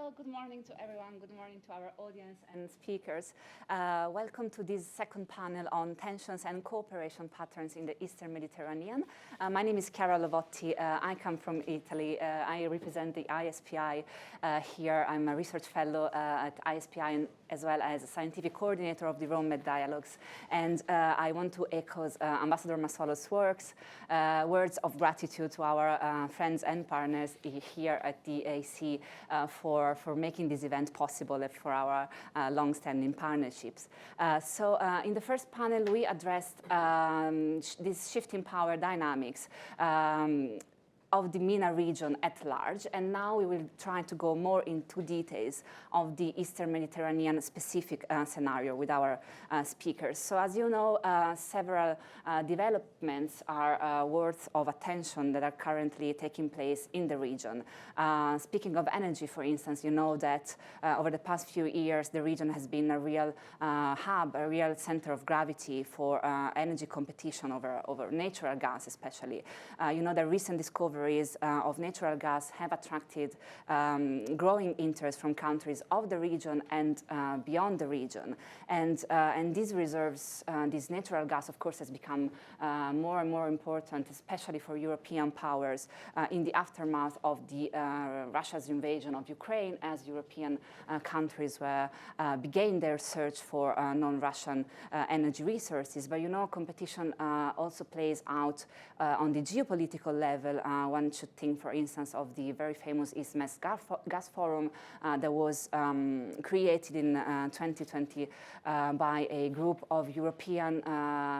Well, good morning to everyone. Good morning to our audience and speakers. Welcome to this second panel on tensions and cooperation patterns in the Eastern Mediterranean. My name is Chiara Lovotti. I come from Italy. I represent the ISPI here. I'm a research fellow at ISPI and as well as a scientific coordinator of the Rome Med Dialogues. And I want to echo Ambassador Massolo's words of gratitude to our friends and partners here at the AC for making this event possible and for our long-standing partnerships. So in the first panel, we addressed this shifting power dynamics of the MENA region at large, and now we will try to go more into details of the Eastern Mediterranean specific scenario with our speakers. So as you know, several developments are worth of attention that are currently taking place in the region. Speaking of energy, for instance, you know that over the past few years, the region has been a real hub, a real center of gravity for energy competition over natural gas, especially. You know, the recent discoveries of natural gas have attracted growing interest from countries of the region and beyond the region. And these reserves, this natural gas, of course, has become more and more important, especially for European powers in the aftermath of Russia's invasion of Ukraine, as European countries began their search for non-Russian energy resources. But you know, competition also plays out on the geopolitical level. One should think, for instance, of the very famous East-Med Gas Forum that was created in 2020 by a group of European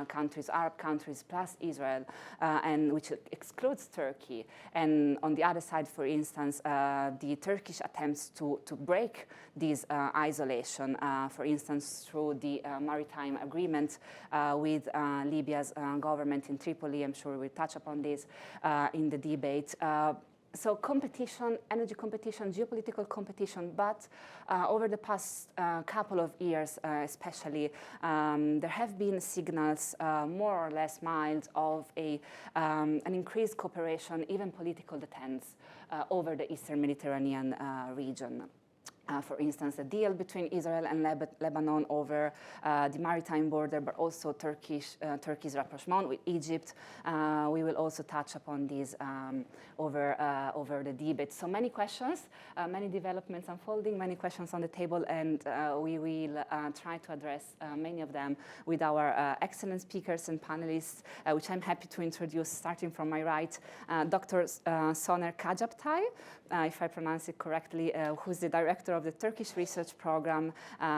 countries, Arab countries, plus Israel, and which excludes Turkey. And on the other side, for instance, the Turkish attempts to break this isolation, for instance, through the maritime agreement with Libya's government in Tripoli. I'm sure we'll touch upon this in the debate. So competition, energy competition, geopolitical competition, but over the past couple of years especially, there have been signals, more or less mild, of an increased cooperation, even political detente, over the Eastern Mediterranean region. For instance, a deal between Israel and Lebanon over the maritime border, but also Turkey's rapprochement with Egypt. We will also touch upon these over the debate. So many questions, many developments unfolding, many questions on the table, and we will try to address many of them with our excellent speakers and panelists, which I'm happy to introduce, starting from my right, Dr. Soner Cagaptay, if I pronounce it correctly, who's the director of the Turkish research program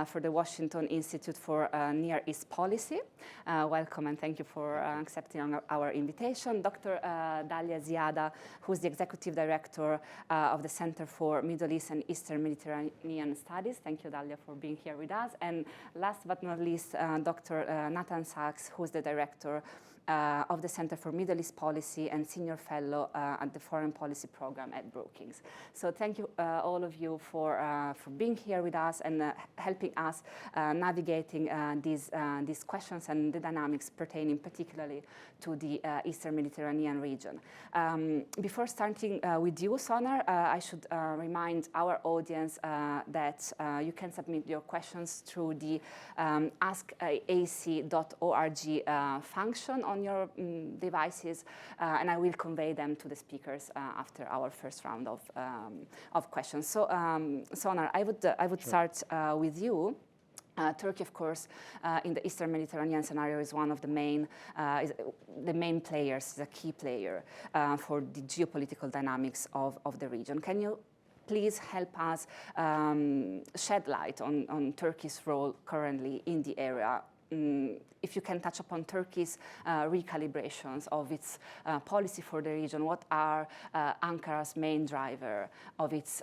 for the Washington Institute for Near East Policy. Welcome and thank you for accepting our invitation. Dr. Dalia Ziada, who's the executive director of the Center for Middle East and Eastern Mediterranean Studies. Thank you, Dalia, for being here with us. And last but not least, Dr. Natan Sachs, who's the director of the Center for Middle East Policy and Senior Fellow at the Foreign Policy Program at Brookings. So thank you, all of you, for being here with us and helping us navigating these questions and the dynamics pertaining particularly to the Eastern Mediterranean region. Before starting with you, Soner, I should remind our audience that you can submit your questions through the askac.org function on your devices, and I will convey them to the speakers after our first round of questions. So, Soner, I would start with you. Turkey, of course, in the Eastern Mediterranean scenario is one of the main players, is a key player for the geopolitical dynamics of the region. Can you please help us shed light on Turkey's role currently in the area? If you can touch upon Turkey's recalibrations of its policy for the region, what are Ankara's main driver of its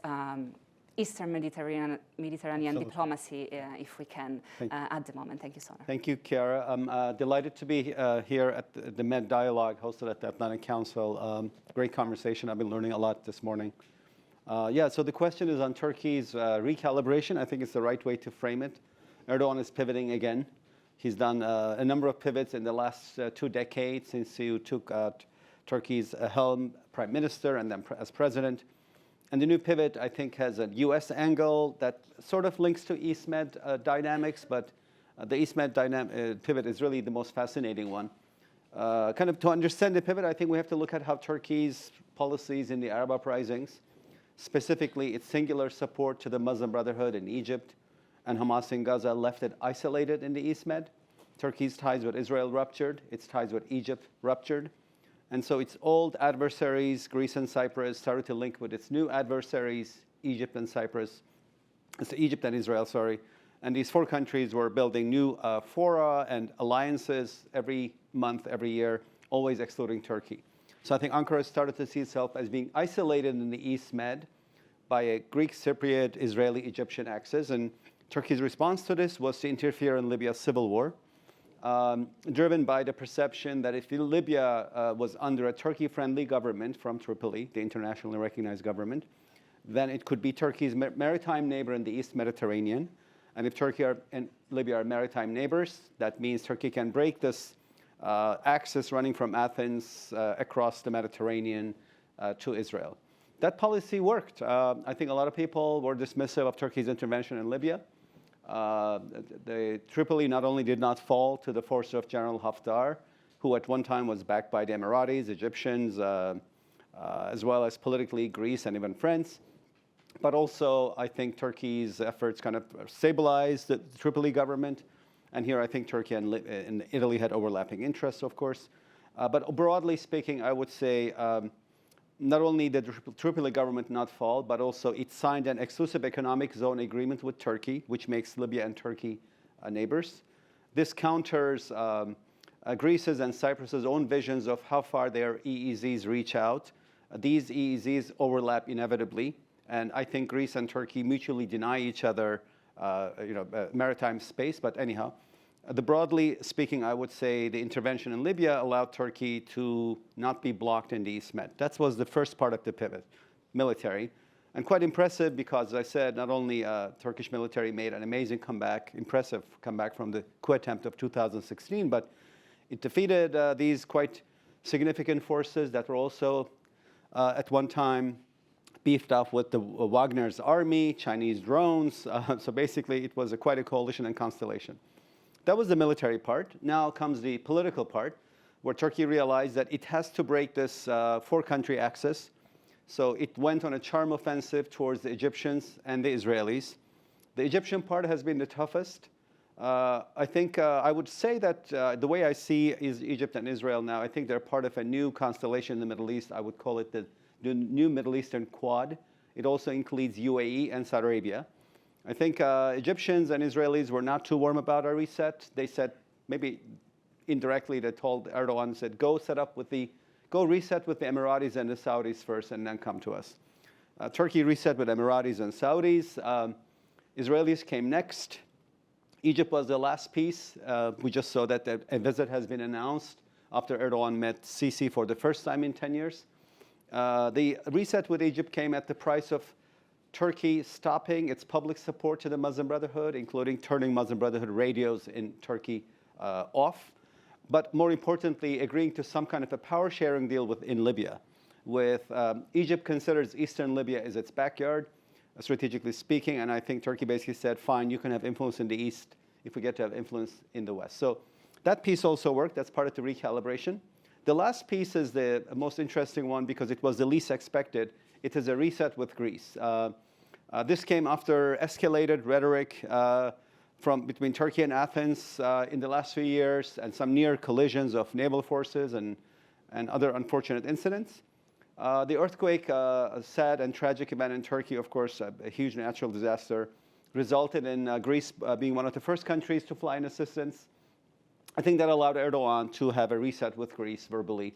Eastern Mediterranean diplomacy, if we can, at the moment? Thank you, Soner. Thank you, Chiara. I'm delighted to be here at the Med Dialogue hosted at the Atlantic Council. Great conversation. I've been learning a lot this morning. So the question is on Turkey's recalibration. I think it's the right way to frame it. Erdogan is pivoting again. He's done a number of pivots in the last 2 decades since he took Turkey's helm prime minister and then as president. And the new pivot, I think, has a US angle that sort of links to East-Med dynamics, but the East-Med pivot is really the most fascinating one. Kind of to understand the pivot, I think we have to look at how Turkey's policies in the Arab uprisings, specifically its singular support to the Muslim Brotherhood in Egypt and Hamas in Gaza, left it isolated in the East-Med. Turkey's ties with Israel ruptured, its ties with Egypt ruptured. And so its old adversaries, Greece and Cyprus, started to link with its new adversaries, Egypt and Israel, sorry. And these four countries were building new fora and alliances every month, every year, always excluding Turkey. So I think Ankara started to see itself as being isolated in the East-Med by a Greek, Cypriot, Israeli, Egyptian axis. And Turkey's response to this was to interfere in Libya's civil war, driven by the perception that if Libya was under a Turkey-friendly government from Tripoli, the internationally recognized government, then it could be Turkey's maritime neighbor in the East Mediterranean. And if Turkey and Libya are maritime neighbors, that means Turkey can break this axis running from Athens across the Mediterranean to Israel. That policy worked. I think a lot of people were dismissive of Turkey's intervention in Libya. Tripoli not only did not fall to the force of General Haftar, who at one time was backed by the Emiratis, Egyptians, as well as politically Greece and even France, but also I think Turkey's efforts kind of stabilized the Tripoli government. And here I think Turkey and Italy had overlapping interests, of course. But broadly speaking, I would say not only did the Tripoli government not fall, but also it signed an exclusive economic zone agreement with Turkey, which makes Libya and Turkey neighbors. This counters Greece's and Cyprus's own visions of how far their EEZs reach out. These EEZs overlap inevitably, and I think Greece and Turkey mutually deny each other maritime space. But anyhow, broadly speaking, I would say the intervention in Libya allowed Turkey to not be blocked in the East-Med. That was the first part of the pivot, military. And quite impressive because, as I said, not only Turkish military made an amazing comeback, impressive comeback from the coup attempt of 2016, but it defeated these quite significant forces that were also at one time beefed up with the Wagner's army, Chinese drones. So basically, it was quite a coalition and constellation. That was the military part. Now comes the political part, where Turkey realized that it has to break this four-country axis. So it went on a charm offensive towards the Egyptians and the Israelis. The Egyptian part has been the toughest. I think I would say that the way I see is Egypt and Israel now, I think they're part of a new constellation in the Middle East. I would call it the new Middle Eastern Quad. It also includes UAE and Saudi Arabia. I think Egyptians and Israelis were not too warm about our reset. They said, maybe indirectly, they told Erdogan, said, go reset with the Emiratis and the Saudis first and then come to us. Turkey reset with Emiratis and Saudis. Israelis came next. Egypt was the last piece. We just saw that a visit has been announced after Erdogan met Sisi for the first time in 10 years. The reset with Egypt came at the price of Turkey stopping its public support to the Muslim Brotherhood, including turning Muslim Brotherhood radios in Turkey off. But more importantly, agreeing to some kind of a power sharing deal in Libya. Egypt considers Eastern Libya as its backyard, strategically speaking, and I think Turkey basically said, fine, you can have influence in the East if we get to have influence in the West. So that piece also worked. That's part of the recalibration. The last piece is the most interesting one because it was the least expected. It is a reset with Greece. This came after escalated rhetoric between Turkey and Athens in the last few years and some near collisions of naval forces and other unfortunate incidents. The earthquake, a sad and tragic event in Turkey, of course, a huge natural disaster, resulted in Greece being one of the first countries to fly in assistance. I think that allowed Erdogan to have a reset with Greece verbally.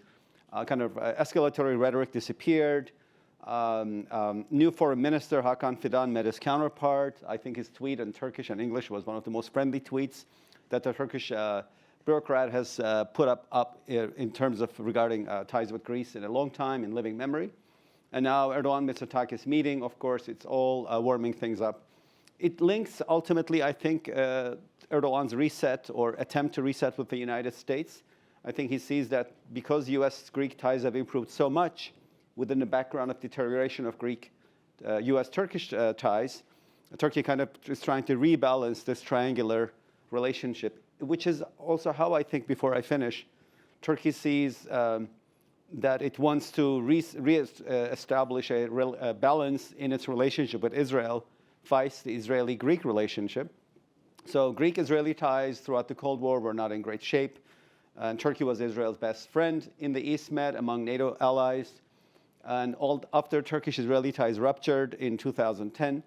Escalatory rhetoric disappeared. New Foreign Minister Hakan Fidan met his counterpart. I think his tweet in Turkish and English was one of the most friendly tweets that the Turkish bureaucrat has put up in terms of regarding ties with Greece in a long time, in living memory. And now Erdogan Mitsotakis meeting, of course, it's all warming things up. It links ultimately, I think, Erdogan's reset or attempt to reset with the United States. I think he sees that because U.S.-Greek ties have improved so much within the background of deterioration of Greek U.S.-Turkish ties, Turkey kind of is trying to rebalance this triangular relationship, which is also how I think, before I finish, Turkey sees that it wants to re-establish a balance in its relationship with Israel, vice the Israeli-Greek relationship. So Greek-Israeli ties throughout the Cold War were not in great shape. And Turkey was Israel's best friend in the East Med among NATO allies. And after Turkish-Israeli ties ruptured in 2010,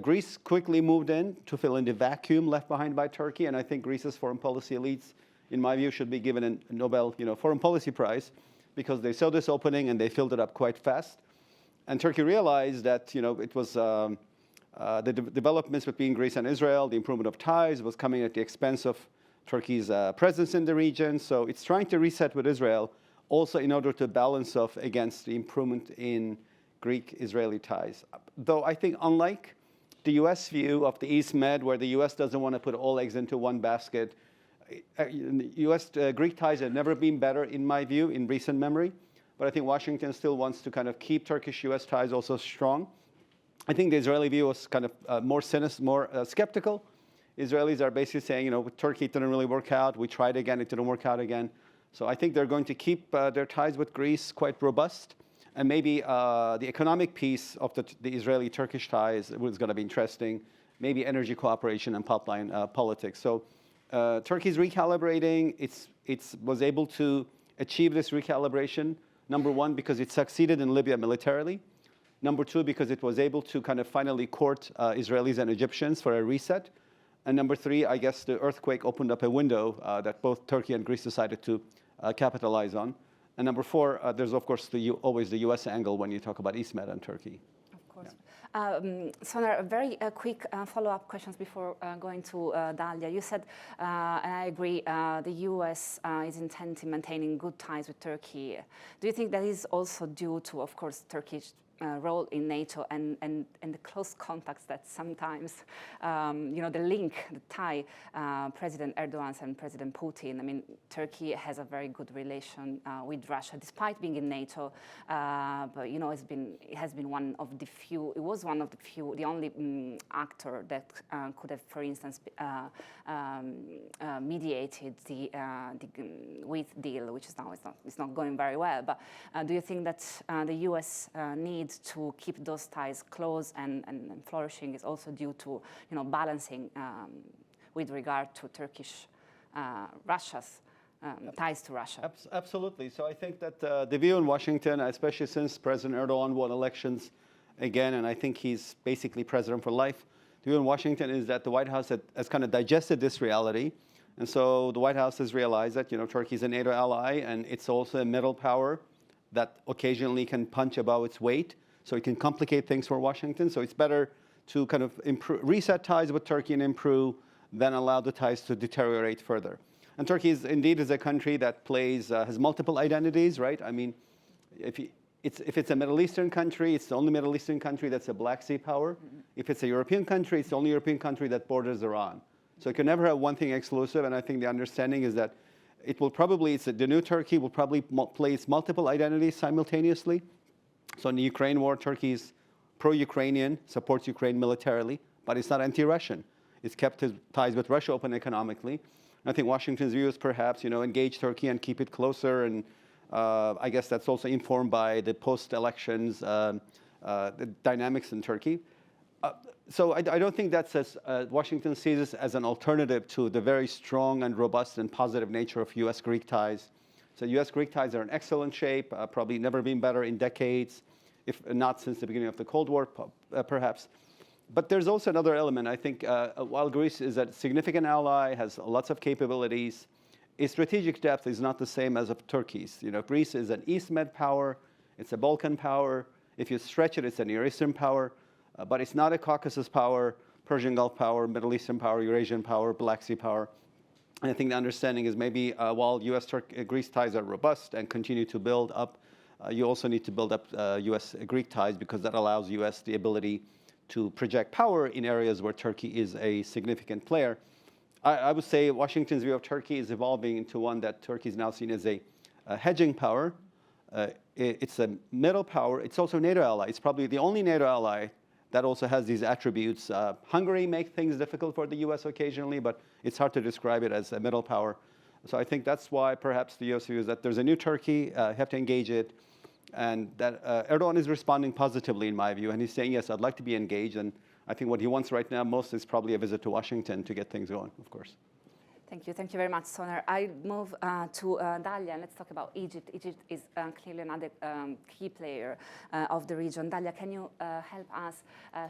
Greece quickly moved in to fill in the vacuum left behind by Turkey. And I think Greece's foreign policy elites, in my view, should be given a Nobel Foreign Policy Prize, because they saw this opening and they filled it up quite fast. And Turkey realized that it was the developments between Greece and Israel, the improvement of ties, was coming at the expense of Turkey's presence in the region. So it's trying to reset with Israel, also in order to balance off against the improvement in Greek-Israeli ties. Though I think, unlike the U.S. view of the East Med, where the U.S. doesn't want to put all eggs into one basket, U.S.-Greek ties have never been better, in my view, in recent memory. But I think Washington still wants to kind of keep Turkish-U.S. ties also strong. I think the Israeli view was kind of more skeptical. Israelis are basically saying, with Turkey, it didn't really work out. We tried again, it didn't work out again. So I think they're going to keep their ties with Greece quite robust. And maybe the economic piece of the Israeli-Turkish ties was going to be interesting. Maybe energy cooperation and pipeline politics. So Turkey's recalibrating. It was able to achieve this recalibration, number one, because it succeeded in Libya militarily. Number two, because it was able to kind of finally court Israelis and Egyptians for a reset. And number three, I guess the earthquake opened up a window that both Turkey and Greece decided to capitalize on. And number four, there's, of course, always the U.S. angle when you talk about East Med and Turkey. Of course. Yeah. Soner, very quick follow-up questions before going to Dalia. You said, and I agree, the U.S. is intent in maintaining good ties with Turkey. Do you think that is also due to, of course, Turkish role in NATO and the close contacts that sometimes, the link, the tie, President Erdogan and President Putin. I mean, Turkey has a very good relation with Russia, despite being in NATO. But it has been one of the few. It was one of the few, the only actor that could have, for instance, mediated the wheat deal, which is now it's not going very well. But do you think that the U.S. needs to keep those ties close and flourishing is also due to balancing with regard to Russia's ties to Russia? Absolutely. So I think that the view in Washington, especially since President Erdogan won elections again, and I think he's basically president for life, the view in Washington is that the White House has kind of digested this reality. And so the White House has realized that Turkey is a NATO ally, and it's also a middle power that occasionally can punch above its weight. So it can complicate things for Washington. So it's better to kind of reset ties with Turkey and improve than allow the ties to deteriorate further. And Turkey is indeed a country that has multiple identities, right? I mean, if it's a Middle Eastern country, it's the only Middle Eastern country that's a Black Sea power. Mm-hmm. If it's a European country, it's the only European country that borders Iran. So it can never have one thing exclusive. And I think the understanding is that the new Turkey will probably place multiple identities simultaneously. So in the Ukraine war, Turkey is pro-Ukrainian, supports Ukraine militarily, but it's not anti-Russian. It's kept his ties with Russia open economically. And I think Washington's view is perhaps, engage Turkey and keep it closer. And I guess that's also informed by the post-elections the dynamics in Turkey. So I don't think that's Washington sees this as an alternative to the very strong and robust and positive nature of U.S.-Greek ties. So U.S.-Greek ties are in excellent shape, probably never been better in decades, if not since the beginning of the Cold War, perhaps. But there's also another element. I think while Greece is a significant ally, has lots of capabilities, its strategic depth is not the same as of Turkey's. Greece is an East Med power. It's a Balkan power. If you stretch it, it's a Near Eastern power. But it's not a Caucasus power, Persian Gulf power, Middle Eastern power, Eurasian power, Black Sea power. And I think the understanding is maybe while U.S.-Greece ties are robust and continue to build up, you also need to build up U.S.-Greek ties, because that allows U.S. the ability to project power in areas where Turkey is a significant player. I would say Washington's view of Turkey is evolving into one that Turkey is now seen as a hedging power, It's a middle power. It's also a NATO ally. It's probably the only NATO ally that also has these attributes. Hungary makes things difficult for the US occasionally, but it's hard to describe it as a middle power. So I think that's why perhaps the US views that there's a new Turkey, you have to engage it, and that Erdogan is responding positively in my view, and he's saying, yes, I'd like to be engaged, and I think what he wants right now most is probably a visit to Washington to get things going, of course. Thank you very much, Soner. I move to Dalia, and let's talk about Egypt. Egypt is clearly another key player of the region. Dalia, can you help us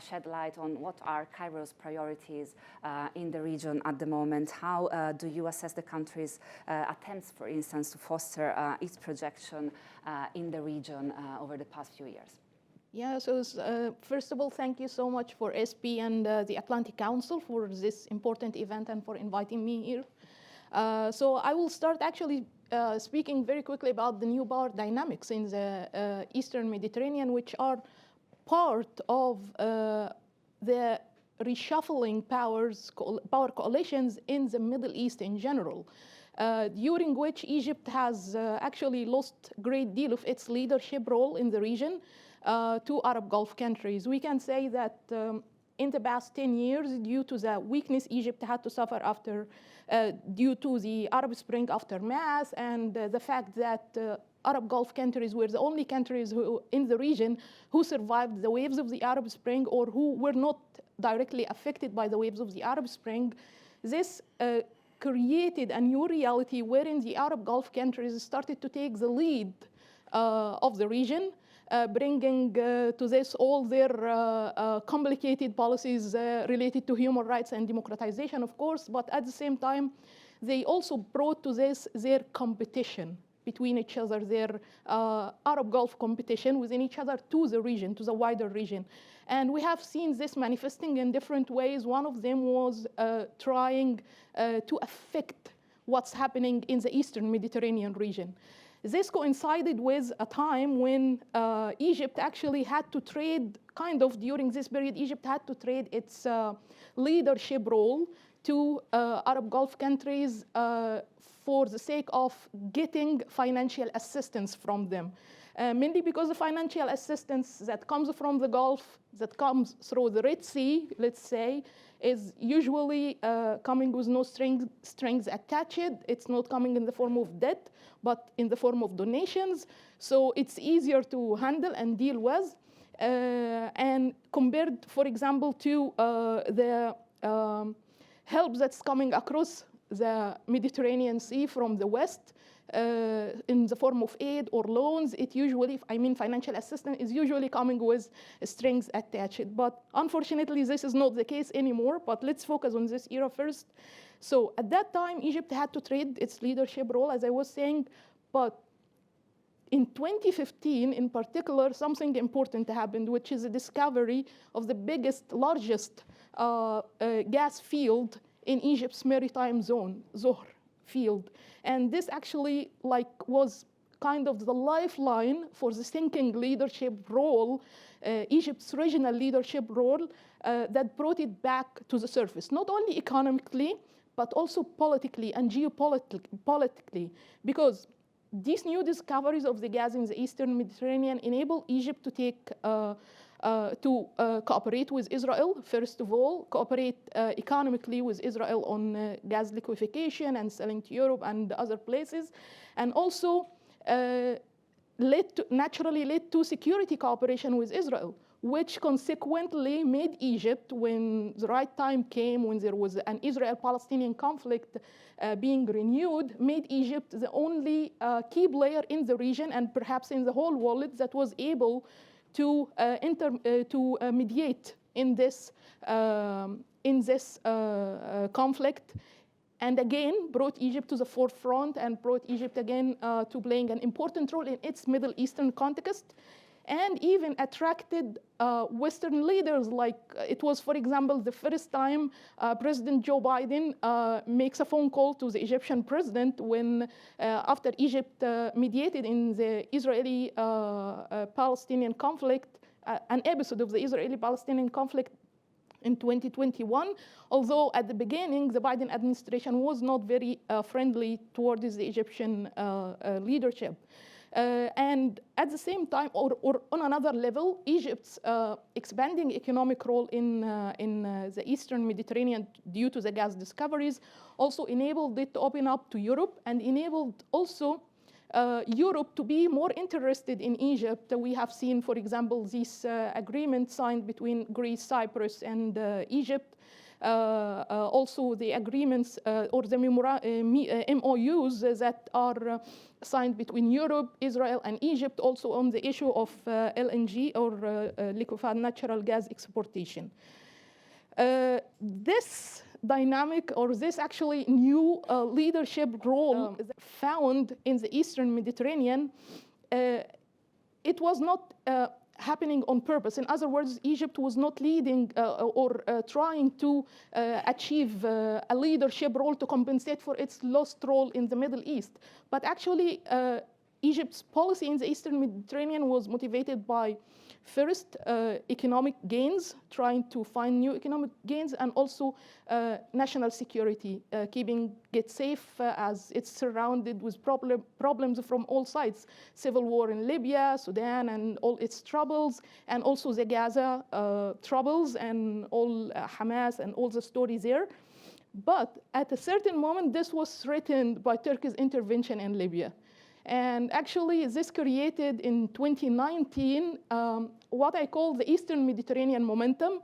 shed light on what are Cairo's priorities in the region at the moment? How do you assess the country's attempts, for instance, to foster its projection in the region over the past few years? Yeah, so first of all, thank you so much for ISPI and the Atlantic Council for this important event and for inviting me here. So I will start actually speaking very quickly about the new power dynamics in the Eastern Mediterranean, which are part of the reshuffling power coalitions in the Middle East in general, during which Egypt has actually lost a great deal of its leadership role in the region to Arab Gulf countries. We can say that in the past 10 years, due to the weakness Egypt had to suffer after, due to the Arab Spring aftermath, and the fact that Arab Gulf countries were the only countries in the region who survived the waves of the Arab Spring or who were not directly affected by the waves of the Arab Spring, this created a new reality wherein the Arab Gulf countries started to take the lead of the region, bringing to this all their complicated policies related to human rights and democratization, of course, but at the same time, they also brought to this their competition between each other, their Arab Gulf competition within each other to the region, to the wider region. And we have seen this manifesting in different ways. One of them was trying to affect what's happening in the Eastern Mediterranean region. This coincided with a time when Egypt actually had to trade, during this period, Egypt had to trade its leadership role to Arab Gulf countries for the sake of getting financial assistance from them. Mainly because the financial assistance that comes from the Gulf, that comes through the Red Sea, let's say, is usually coming with no strings attached. It's not coming in the form of debt, but in the form of donations. So it's easier to handle and deal with. And compared, for example, to the help that's coming across the Mediterranean Sea from the West, in the form of aid or loans, it usually, financial assistance is usually coming with strings attached. But unfortunately, this is not the case anymore, but let's focus on this era first. So at that time, Egypt had to trade its leadership role, as I was saying, but in 2015, in particular, something important happened, which is the discovery of the largest gas field in Egypt's maritime zone, Zohr field. And this actually was kind of the lifeline for the sinking leadership role, Egypt's regional leadership role, that brought it back to the surface, not only economically, but also politically and geopolitically, because these new discoveries of the gas in the Eastern Mediterranean enable Egypt to take cooperate with Israel, first of all, cooperate economically with Israel on gas liquefaction and selling to Europe and other places, and also naturally led to security cooperation with Israel, which consequently made Egypt, when the right time came, when there was an Israel-Palestinian conflict being renewed, made Egypt the only key player in the region and perhaps in the whole world that was able to mediate in this conflict, and again brought Egypt to the forefront and brought Egypt again to playing an important role in its Middle Eastern context, and even attracted Western leaders. Like it was, for example, the first time President Joe Biden makes a phone call to the Egyptian president when, after Egypt mediated in the Israeli-Palestinian conflict, an episode of the Israeli-Palestinian conflict in 2021, although at the beginning, the Biden administration was not very friendly towards the Egyptian leadership. And at the same time, or on another level, Egypt's expanding economic role in the Eastern Mediterranean due to the gas discoveries also enabled it to open up to Europe and enabled also Europe to be more interested in Egypt. We have seen, for example, this agreement signed between Greece, Cyprus, and Egypt. Also the agreements or the MOUs that are signed between Europe, Israel, and Egypt, also on the issue of LNG or liquefied natural gas exportation. This dynamic, or this actually new leadership role found in the Eastern Mediterranean, it was not happening on purpose. In other words, Egypt was not leading or trying to achieve a leadership role to compensate for its lost role in the Middle East. But actually, Egypt's policy in the Eastern Mediterranean was motivated by, first, economic gains, trying to find new economic gains, and also national security, keeping it safe as it's surrounded with problems from all sides. Civil war in Libya, Sudan, and all its troubles, and also the Gaza troubles, and all Hamas and all the stories there. But at a certain moment, this was threatened by Turkey's intervention in Libya. And actually, this created in 2019 what I call the Eastern Mediterranean momentum.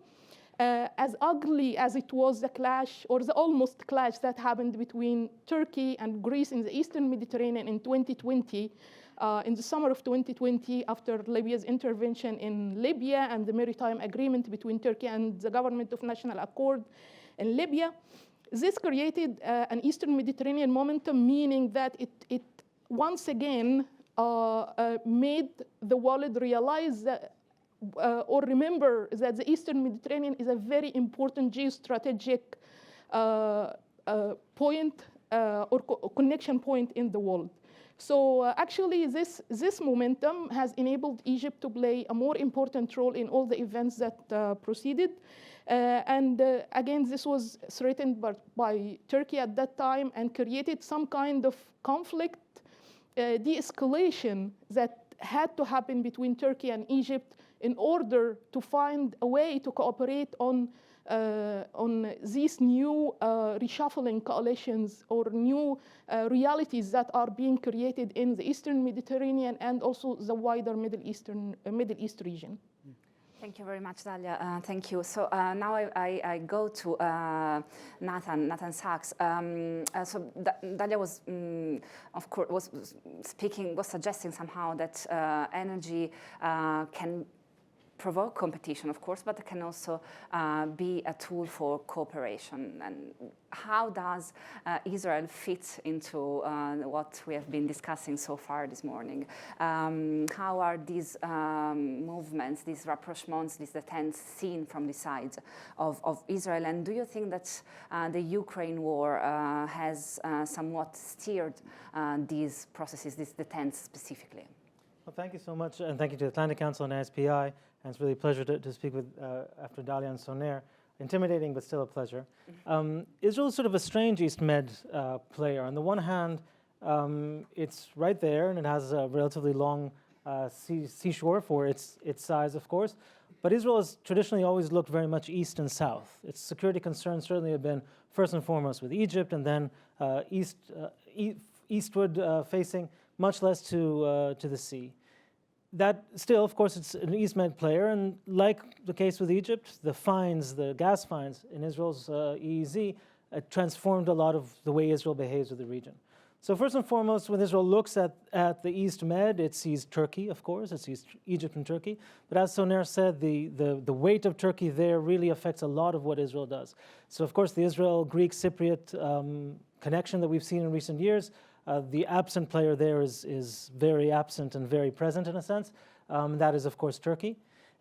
As ugly as it was the clash, or the almost clash that happened between Turkey and Greece in the Eastern Mediterranean in 2020, in the summer of 2020, after Libya's intervention in Libya and the maritime agreement between Turkey and the government of national accord in Libya, this created an Eastern Mediterranean momentum, meaning that it once again made the world realize that, or remember that the Eastern Mediterranean is a very important geostrategic point or connection point in the world. So actually, this momentum has enabled Egypt to play a more important role in all the events that proceeded. And again, this was threatened by Turkey at that time and created some kind of conflict, de-escalation that had to happen between Turkey and Egypt in order to find a way to cooperate on these new reshuffling coalitions or new realities that are being created in the Eastern Mediterranean and also the wider Middle East region. Thank you very much, Dalia. Thank you. So now I go to Natan Sachs. So Dalia was, of course, was suggesting somehow that energy can provoke competition, of course, but it can also be a tool for cooperation. And how does Israel fit into what we have been discussing so far this morning? How are these movements, these rapprochements, these attempts seen from the side of Israel? And do you think that the Ukraine war has somewhat steered these processes, these attempts specifically? Well, thank you so much, and thank you to the Atlantic Council and ISPI. And it's really a pleasure to speak with after Dalia and Soner. Intimidating, but still a pleasure. Israel is sort of a strange East Med player. On the one hand, it's right there, and it has a relatively long seashore for its size, of course. But Israel has traditionally always looked very much east and south. Its security concerns certainly have been first and foremost with Egypt, and then eastward facing, much less to the sea. That still, of course, it's an East Med player, and like the case with Egypt, the fines, the gas fines in Israel's EEZ transformed a lot of the way Israel behaves with the region. So first and foremost, when Israel looks at the East Med, it sees Turkey, of course, it sees Egypt and Turkey. But as Soner said, the weight of Turkey there really affects a lot of what Israel does. So of course, the Israel-Greek Cypriot connection that we've seen in recent years, the absent player there is very absent and very present in a sense. That is, of course, Turkey.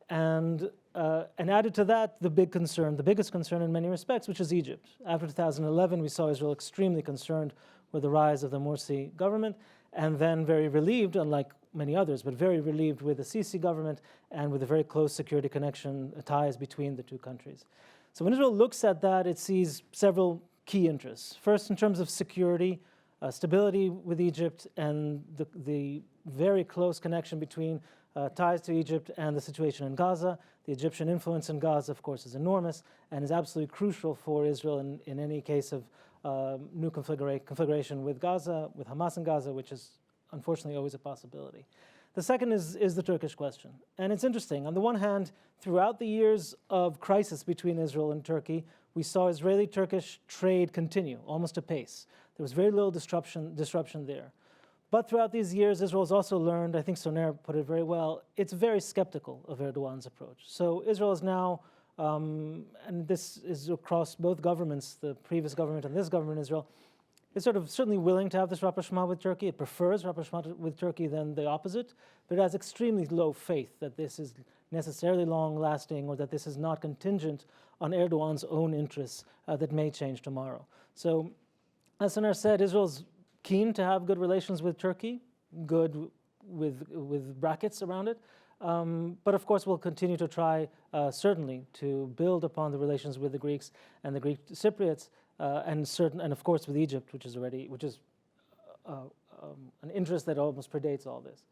And added to that, the biggest concern in many respects, which is Egypt. After 2011, we saw Israel extremely concerned with the rise of the Morsi government, and then very relieved, unlike many others, but very relieved with the Sisi government and with a very close security connection, ties between the two countries. So when Israel looks at that, it sees several key interests. First, in terms of security, stability with Egypt and the very close connection between ties to Egypt and the situation in Gaza. The Egyptian influence in Gaza, of course, is enormous and is absolutely crucial for Israel in any case of new configuration with Gaza, with Hamas in Gaza, which is unfortunately always a possibility. The second is the Turkish question. And it's interesting. On the one hand, throughout the years of crisis between Israel and Turkey, we saw Israeli-Turkish trade continue, almost apace. There was very little disruption there. But throughout these years, Israel has also learned, I think Soner put it very well, it's very skeptical of Erdogan's approach. So Israel is now, and this is across both governments, the previous government and this government in Israel, is sort of certainly willing to have this rapprochement with Turkey. It prefers rapprochement with Turkey than the opposite, but it has extremely low faith that this is necessarily long-lasting or that this is not contingent on Erdogan's own interests that may change tomorrow. So, as Soner said, Israel's keen to have good relations with Turkey, good with brackets around it, but of course we'll continue to try, certainly, to build upon the relations with the Greeks and the Greek Cypriots, and of course with Egypt, which is an interest that almost predates all this.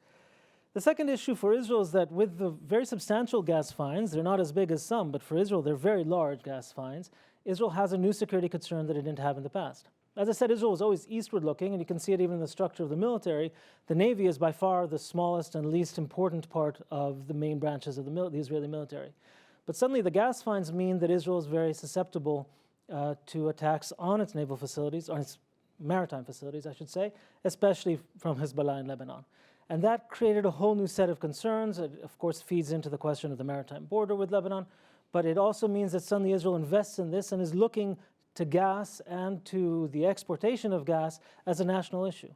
The second issue for Israel is that with the very substantial gas fines, they're not as big as some, but for Israel they're very large gas fines, Israel has a new security concern that it didn't have in the past. As I said, Israel was always eastward looking, and you can see it even in the structure of the military. The Navy is by far the smallest and least important part of the main branches of the Israeli military. But suddenly the gas fines mean that Israel is very susceptible to attacks on its naval facilities, or its maritime facilities, I should say, especially from Hezbollah in Lebanon. And that created a whole new set of concerns. It, of course, feeds into the question of the maritime border with Lebanon, but it also means that suddenly Israel invests in this and is looking to gas and to the exportation of gas as a national issue.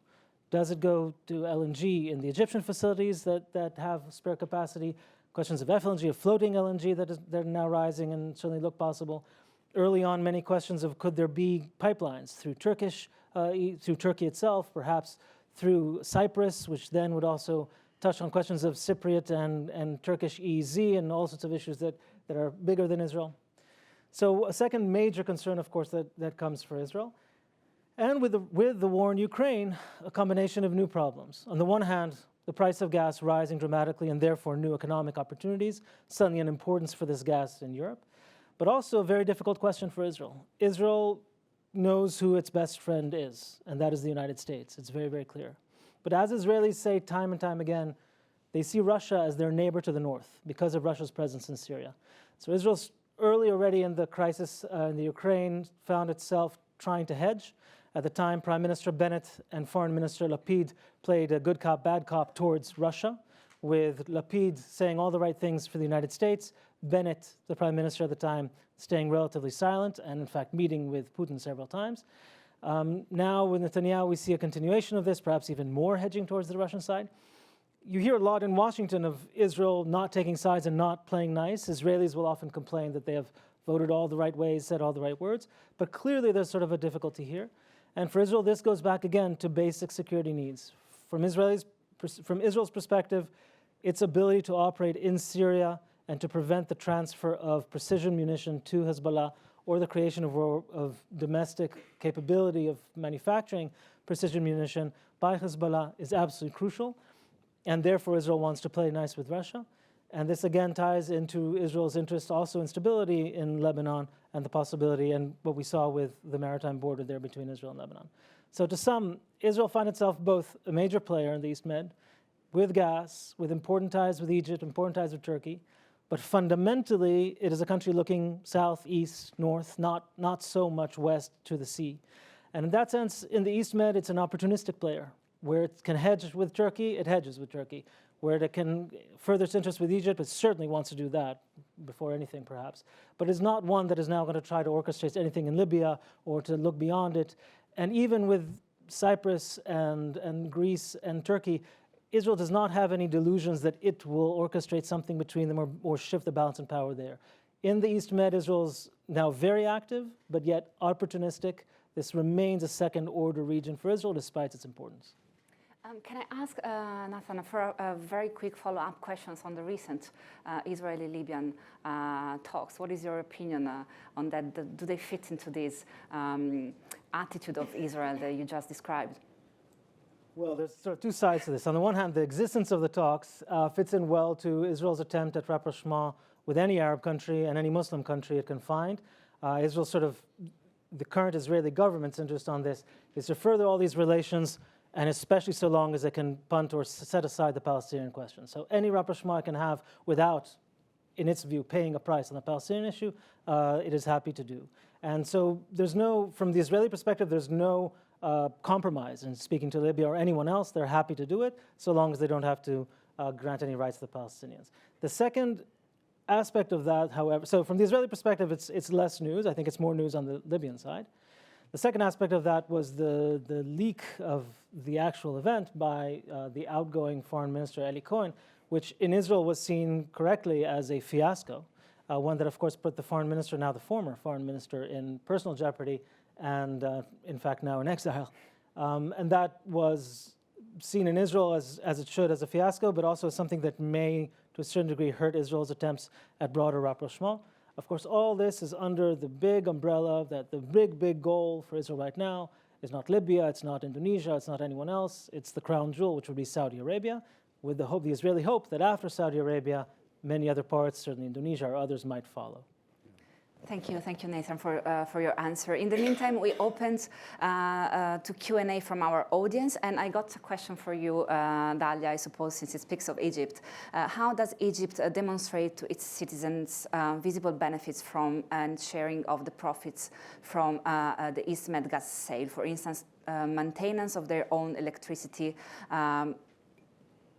Does it go to LNG in the Egyptian facilities that have spare capacity? Questions of FLNG, of floating LNG that are now rising and certainly look possible. Early on, many questions of could there be pipelines through through Turkey itself, perhaps through Cyprus, which then would also touch on questions of Cypriot and Turkish EEZ and all sorts of issues that are bigger than Israel. So a second major concern, of course, that comes for Israel. And with the war in Ukraine, a combination of new problems. On the one hand, the price of gas rising dramatically and therefore new economic opportunities, suddenly an importance for this gas in Europe. But also a very difficult question for Israel. Israel knows who its best friend is, and that is the United States. It's very, very clear. But as Israelis say time and time again, they see Russia as their neighbor to the north because of Russia's presence in Syria. So Israel's early already in the crisis in the Ukraine found itself trying to hedge. At the time, Prime Minister Bennett and Foreign Minister Lapid played a good cop, bad cop towards Russia, with Lapid saying all the right things for the United States, Bennett, the Prime Minister at the time, staying relatively silent and, in fact, meeting with Putin several times. Now, with Netanyahu, we see a continuation of this, perhaps even more hedging towards the Russian side. You hear a lot in Washington of Israel not taking sides and not playing nice. Israelis will often complain that they have voted all the right ways, said all the right words, but clearly there's sort of a difficulty here. And for Israel, this goes back again to basic security needs. From Israel's perspective, its ability to operate in Syria and to prevent the transfer of precision munition to Hezbollah or the creation of domestic capability of manufacturing precision munition by Hezbollah is absolutely crucial. And therefore, Israel wants to play nice with Russia. And this again ties into Israel's interest also in stability in Lebanon and the possibility and what we saw with the maritime border there between Israel and Lebanon. So to sum, Israel finds itself both a major player in the East Med with gas, with important ties with Egypt, important ties with Turkey, but fundamentally it is a country looking south, east, north, not so much west to the sea. And in that sense, in the East Med, it's an opportunistic player. Where it can hedge with Turkey, it hedges with Turkey. Where it can further its interest with Egypt, it certainly wants to do that before anything, perhaps. But it's not one that is now going to try to orchestrate anything in Libya or to look beyond it. And even with Cyprus and Greece and Turkey, Israel does not have any delusions that it will orchestrate something between them or shift the balance in power there. In the East Med, Israel's now very active, but yet opportunistic. This remains a second-order region for Israel, despite its importance. Can I ask Natan for a very quick follow-up questions on the recent Israeli-Libyan talks? What is your opinion on that? Do they fit into this attitude of Israel that you just described? Well, there's sort of two sides to this. On the one hand, the existence of the talks fits in well to Israel's attempt at rapprochement with any Arab country and any Muslim country it can find. Israel's sort of, the current Israeli government's interest on this is to further all these relations, and especially so long as it can punt or set aside the Palestinian question. So any rapprochement it can have without, in its view, paying a price on the Palestinian issue, it is happy to do. And so there's no, from the Israeli perspective, there's no compromise in speaking to Libya or anyone else. They're happy to do it so long as they don't have to grant any rights to the Palestinians. The second aspect of that, however, so from the Israeli perspective, it's less news. I think it's more news on the Libyan side. The second aspect of that was the leak of the actual event by the outgoing foreign minister, Eli Cohen, which in Israel was seen correctly as a fiasco, one that, of course, put the foreign minister, now the former foreign minister, in personal jeopardy and, in fact, now in exile. And that was seen in Israel as it should, as a fiasco, but also as something that may, to a certain degree, hurt Israel's attempts at broader rapprochement. Of course, all this is under the big umbrella that the big goal for Israel right now is not Libya, it's not Indonesia, it's not anyone else. It's the crown jewel, which would be Saudi Arabia, with the hope, the Israeli hope that after Saudi Arabia, many other parts, certainly Indonesia or others, might follow. Thank you, Nathan, for your answer. In the meantime, we opened to Q&A from our audience, and I got a question for you, Dalia, I suppose, since it speaks of Egypt. How does Egypt demonstrate to its citizens visible benefits from and sharing of the profits from the East Med gas sale? For instance, maintenance of their own electricity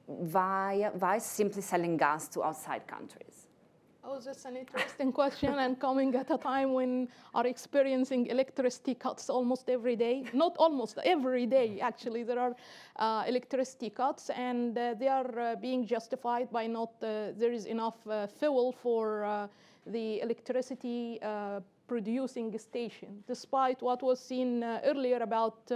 via simply selling gas to outside countries? Oh, that's an interesting question, and coming at a time when are experiencing electricity cuts almost every day. Not almost, every day, actually, there are electricity cuts, and they are being justified by not there is enough fuel for the electricity producing station, despite what was seen earlier about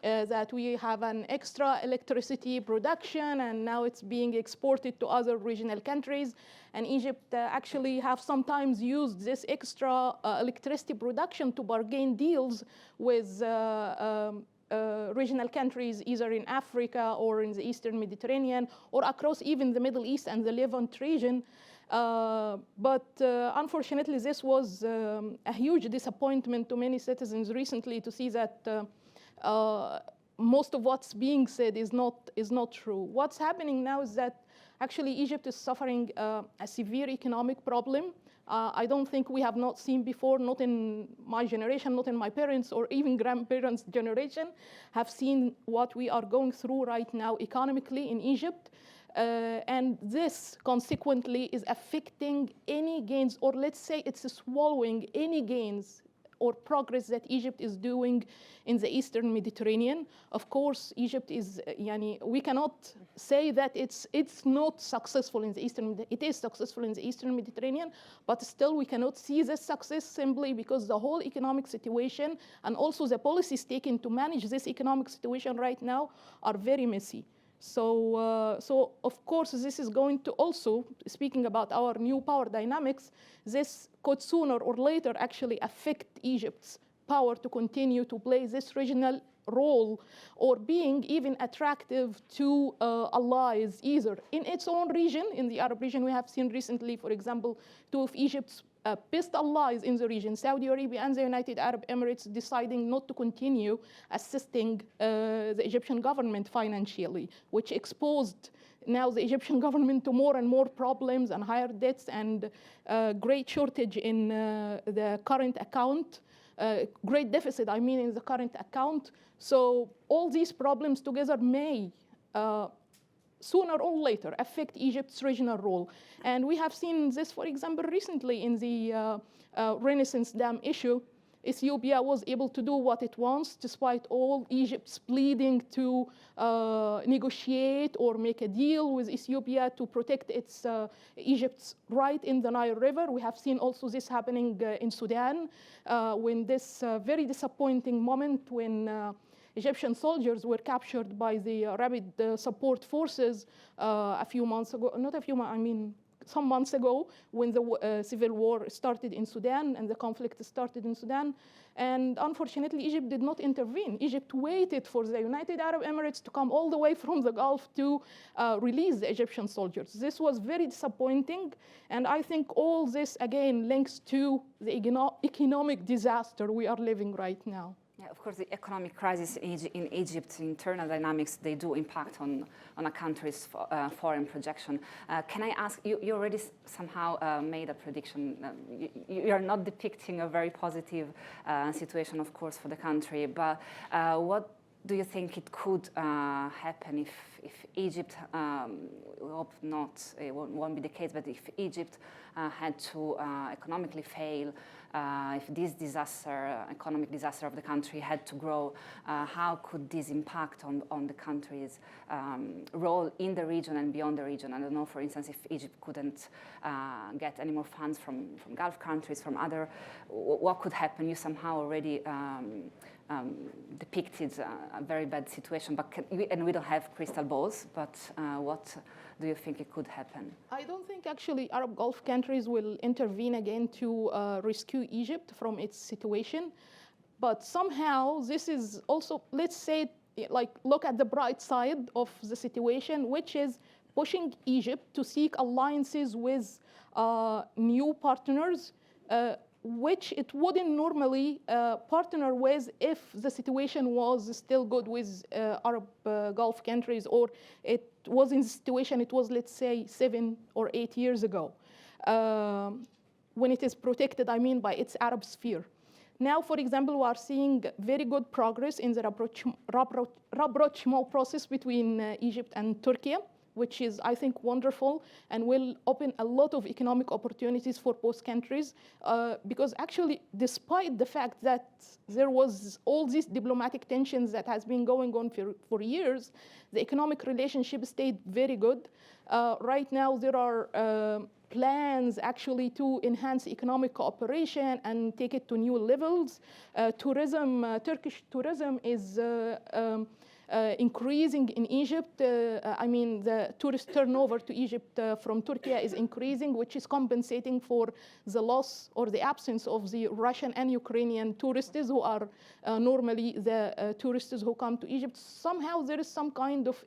that we have an extra electricity production and now it's being exported to other regional countries. And Egypt actually have sometimes used this extra electricity production to bargain deals with regional countries, either in Africa or in the Eastern Mediterranean or across even the Middle East and the Levant region. But unfortunately, this was a huge disappointment to many citizens recently to see that most of what's being said is not true. What's happening now is that actually Egypt is suffering a severe economic problem. I don't think we have not seen before, not in my generation, not in my parents' or even grandparents' generation, have seen what we are going through right now economically in Egypt. And this consequently is affecting any gains, or let's say it's swallowing any gains or progress that Egypt is doing in the Eastern Mediterranean. Of course, Egypt is, we cannot say that it's not successful in the Eastern, it is successful in the Eastern Mediterranean, but still we cannot see this success simply because the whole economic situation and also the policies taken to manage this economic situation right now are very messy. So of course, this is going to also, speaking about our new power dynamics, this could sooner or later actually affect Egypt's power to continue to play this regional role or being even attractive to allies either in its own region, in the Arab region. We have seen recently, for example, two of Egypt's best allies in the region, Saudi Arabia and the United Arab Emirates, deciding not to continue assisting the Egyptian government financially, which exposed now the Egyptian government to more and more problems and higher debts and great shortage in the current account, great deficit, I mean, in the current account. So all these problems together may sooner or later affect Egypt's regional role. And we have seen this, for example, recently in the Renaissance Dam issue. Ethiopia was able to do what it wants, despite all Egypt's pleading to negotiate or make a deal with Ethiopia to protect Egypt's right in the Nile River. We have seen also this happening in Sudan, when this very disappointing moment when Egyptian soldiers were captured by the Rapid Support Forces a few months ago, not a few months, I mean, some months ago when the civil war started in Sudan and the conflict started in Sudan. And unfortunately, Egypt did not intervene. Egypt waited for the United Arab Emirates to come all the way from the Gulf to release the Egyptian soldiers. This was very disappointing. And I think all this, again, links to the economic disaster we are living right now. Yeah, of course, the economic crisis in Egypt, internal dynamics, they do impact on a country's foreign projection. Can I ask, you already somehow made a prediction. You are not depicting a very positive situation, of course, for the country, but what do you think it could happen if Egypt, we hope not, it won't be the case, but if Egypt had to economically fail, if this disaster, economic disaster of the country had to grow, how could this impact on the country's role in the region and beyond the region? I don't know, for instance, if Egypt couldn't get any more funds from Gulf countries, from other, what could happen? You somehow already depicted a very bad situation, but and we don't have crystal balls, but what do you think it could happen? I don't think actually Arab Gulf countries will intervene again to rescue Egypt from its situation. But somehow this is also, let's say, like look at the bright side of the situation, which is pushing Egypt to seek alliances with new partners, which it wouldn't normally partner with if the situation was still good with Arab Gulf countries, or it was in the situation it was, let's say, 7 or 8 years ago, when it is protected, I mean, by its Arab sphere. Now, for example, we are seeing very good progress in the rapprochement process between Egypt and Turkey, which is, I think, wonderful and will open a lot of economic opportunities for both countries. Because actually, despite the fact that there was all these diplomatic tensions that has been going on for years, the economic relationship stayed very good. Right now, there are plans actually to enhance economic cooperation and take it to new levels. Turkish tourism is increasing in Egypt. I mean, the tourist turnover to Egypt from Turkey is increasing, which is compensating for the loss or the absence of the Russian and Ukrainian tourists who are normally the tourists who come to Egypt. Somehow there is some kind of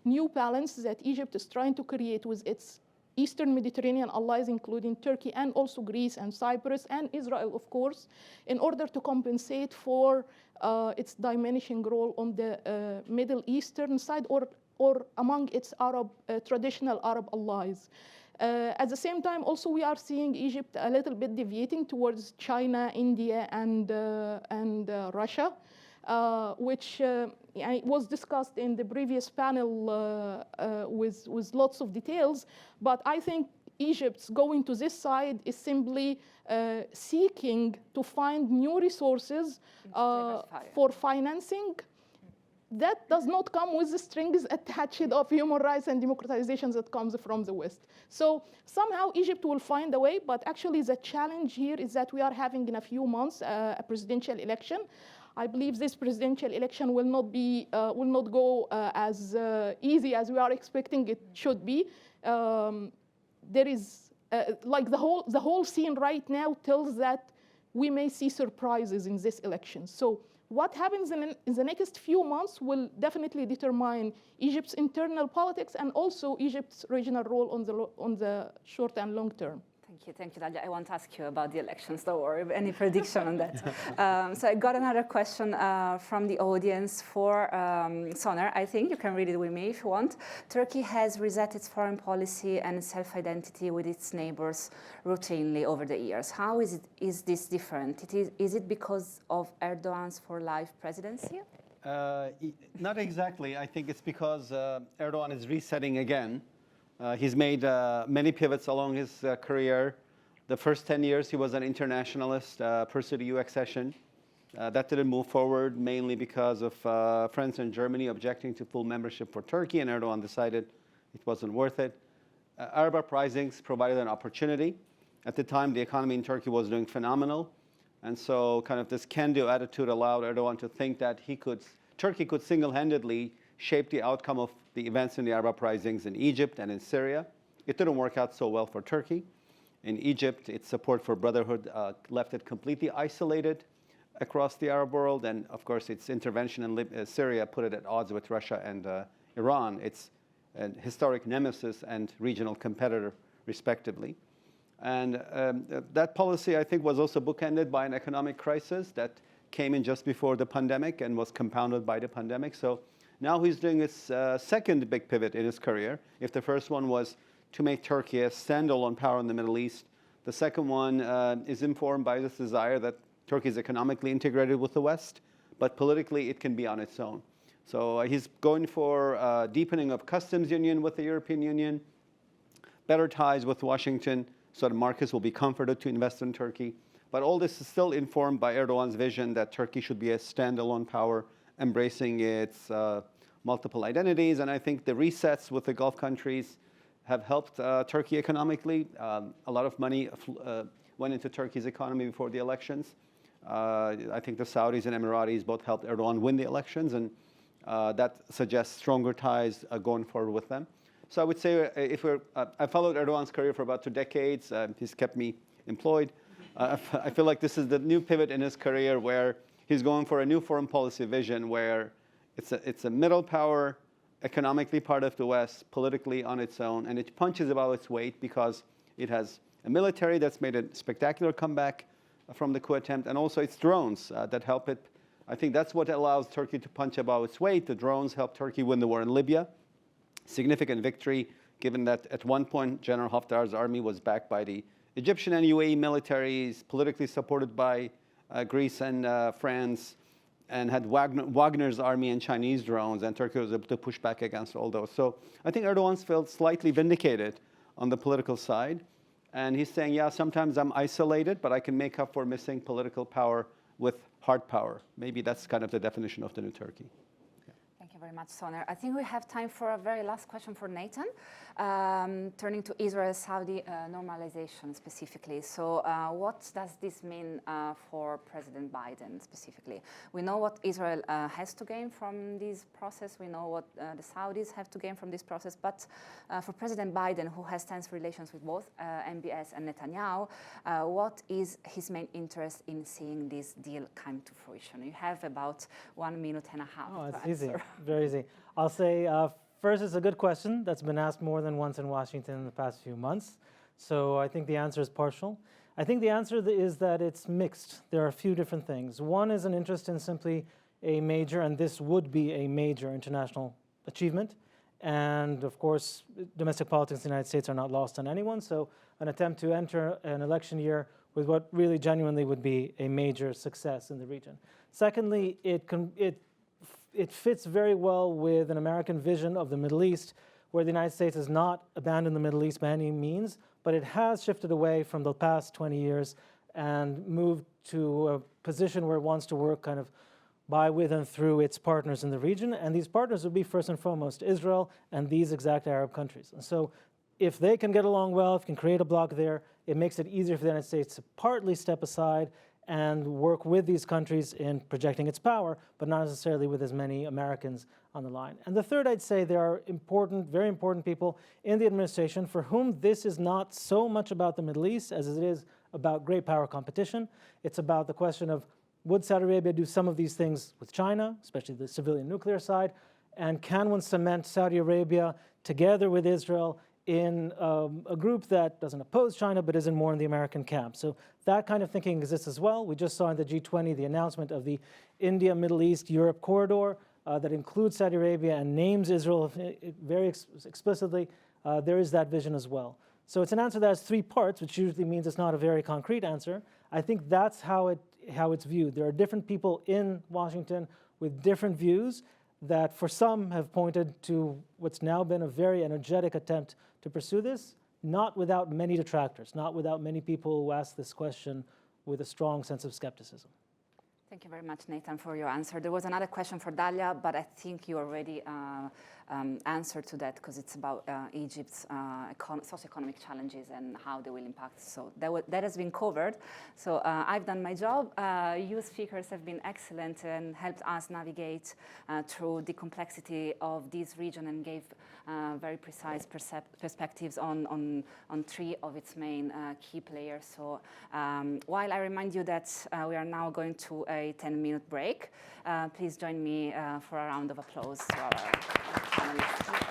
new balance that Egypt is trying to create with its Eastern Mediterranean allies, including Turkey and also Greece and Cyprus and Israel, of course, in order to compensate for its diminishing role on the Middle Eastern side or among its traditional Arab allies. At the same time, also, we are seeing Egypt a little bit deviating towards China, India, and Russia, which was discussed in the previous panel with lots of details. But I think Egypt's going to this side is simply seeking to find new resources for financing. That does not come with the strings attached of human rights and democratization that comes from the West. So somehow Egypt will find a way, but actually the challenge here is that we are having in a few months a presidential election. I believe this presidential election will not go as easy as we are expecting it should be. There is like the whole scene right now tells that we may see surprises in this election. So what happens in the next few months will definitely determine Egypt's internal politics and also Egypt's regional role on the short and long term. Thank you, Dalia. I want to ask you about the elections, don't worry, any prediction on that. So I got another question from the audience for Soner. I think you can read it with me if you want. Turkey has reset its foreign policy and self-identity with its neighbors routinely over the years. How is this different? Is it because of Erdogan's for-life presidency? Not exactly. I think it's because Erdogan is resetting again. He's made many pivots along his career. The first 10 years, he was an internationalist, pursued EU accession. That didn't move forward, mainly because of France and Germany objecting to full membership for Turkey, and Erdogan decided it wasn't worth it. Arab uprisings provided an opportunity. At the time, the economy in Turkey was doing phenomenal. And so kind of this can-do attitude allowed Erdogan to think that he could Turkey could single-handedly shape the outcome of the events in the Arab uprisings in Egypt and in Syria. It didn't work out so well for Turkey. In Egypt, its support for brotherhood left it completely isolated across the Arab world. And of course, its intervention in Syria put it at odds with Russia and Iran, its historic nemesis and regional competitor, respectively. And that policy, I think, was also bookended by an economic crisis that came in just before the pandemic and was compounded by the pandemic. So now he's doing his second big pivot in his career. If the first one was to make Turkey a standalone power in the Middle East, the second one is informed by this desire that Turkey is economically integrated with the West, but politically it can be on its own. So he's going for deepening of customs union with the European Union, better ties with Washington, so that markets will be comforted to invest in Turkey. But all this is still informed by Erdogan's vision that Turkey should be a standalone power, embracing its multiple identities. And I think the resets with the Gulf countries have helped Turkey economically. A lot of money went into Turkey's economy before the elections. I think the Saudis and Emiratis both helped Erdogan win the elections, and that suggests stronger ties going forward with them. So I would say I followed Erdogan's career for about 2 decades. He's kept me employed. I feel like this is the new pivot in his career where he's going for a new foreign policy vision where it's a middle power, economically part of the West, politically on its own, and it punches above its weight because it has a military that's made a spectacular comeback from the coup attempt, and also its drones that help it. I think that's what allows Turkey to punch above its weight. The drones helped Turkey win the war in Libya. Significant victory, given that at one point General Haftar's army was backed by the Egyptian and UAE militaries, politically supported by Greece and France, and had Wagner's army and Chinese drones, and Turkey was able to push back against all those. So I think Erdogan's felt slightly vindicated on the political side. And he's saying, yeah, sometimes I'm isolated, but I can make up for missing political power with hard power. Maybe that's kind of the definition of the new Turkey. Thank you very much, Soner. I think we have time for a very last question for Natan, turning to Israel-Saudi normalization specifically. So what does this mean for President Biden specifically? We know what Israel has to gain from this process. We know what the Saudis have to gain from this process. But for President Biden, who has tense relations with both MBS and Netanyahu, what is his main interest in seeing this deal come to fruition? You have about 1.5 minutes to it's answer. easy. Very easy. I'll say first, it's a good question that's been asked more than once in Washington in the past few months. So I think the answer is partial. I think the answer is that it's mixed. There are a few different things. One is an interest in simply a major, and this would be a major international achievement. And of course, domestic politics in the United States are not lost on anyone. So an attempt to enter an election year with what really genuinely would be a major success in the region. Secondly, it fits very well with an American vision of the Middle East, where the United States has not abandoned the Middle East by any means, but it has shifted away from the past 20 years and moved to a position where it wants to work kind of by, with, and through its partners in the region. And these partners would be first and foremost Israel and these exact Arab countries. And so if they can get along well, if you can create a bloc there, it makes it easier for the United States to partly step aside and work with these countries in projecting its power, but not necessarily with as many Americans on the line. And the third, I'd say there are important, very important people in the administration for whom this is not so much about the Middle East as it is about great power competition. It's about the question of, would Saudi Arabia do some of these things with China, especially the civilian nuclear side, and can one cement Saudi Arabia together with Israel in a group that doesn't oppose China but isn't more in the American camp. So that kind of thinking exists as well. We just saw in the G20 the announcement of the India, Middle East, Europe corridor that includes Saudi Arabia and names Israel very explicitly. There is that vision as well. So it's an answer that has 3 parts, which usually means it's not a very concrete answer. I think that's how it's viewed. There are different people in Washington with different views that for some have pointed to what's now been a very energetic attempt to pursue this, not without many detractors, not without many people who ask this question with a strong sense of skepticism. Thank you very much, Natan, for your answer. There was another question for Dalia, but I think you already answer to that, because it's about Egypt's socioeconomic challenges and how they will impact. So that has been covered. So I've done my job. You speakers have been excellent and helped us navigate through the complexity of this region and gave very precise perspectives on three of its main key players. So while I remind you that we are now going to a 10-minute break, please join me for a round of applause to our panelists.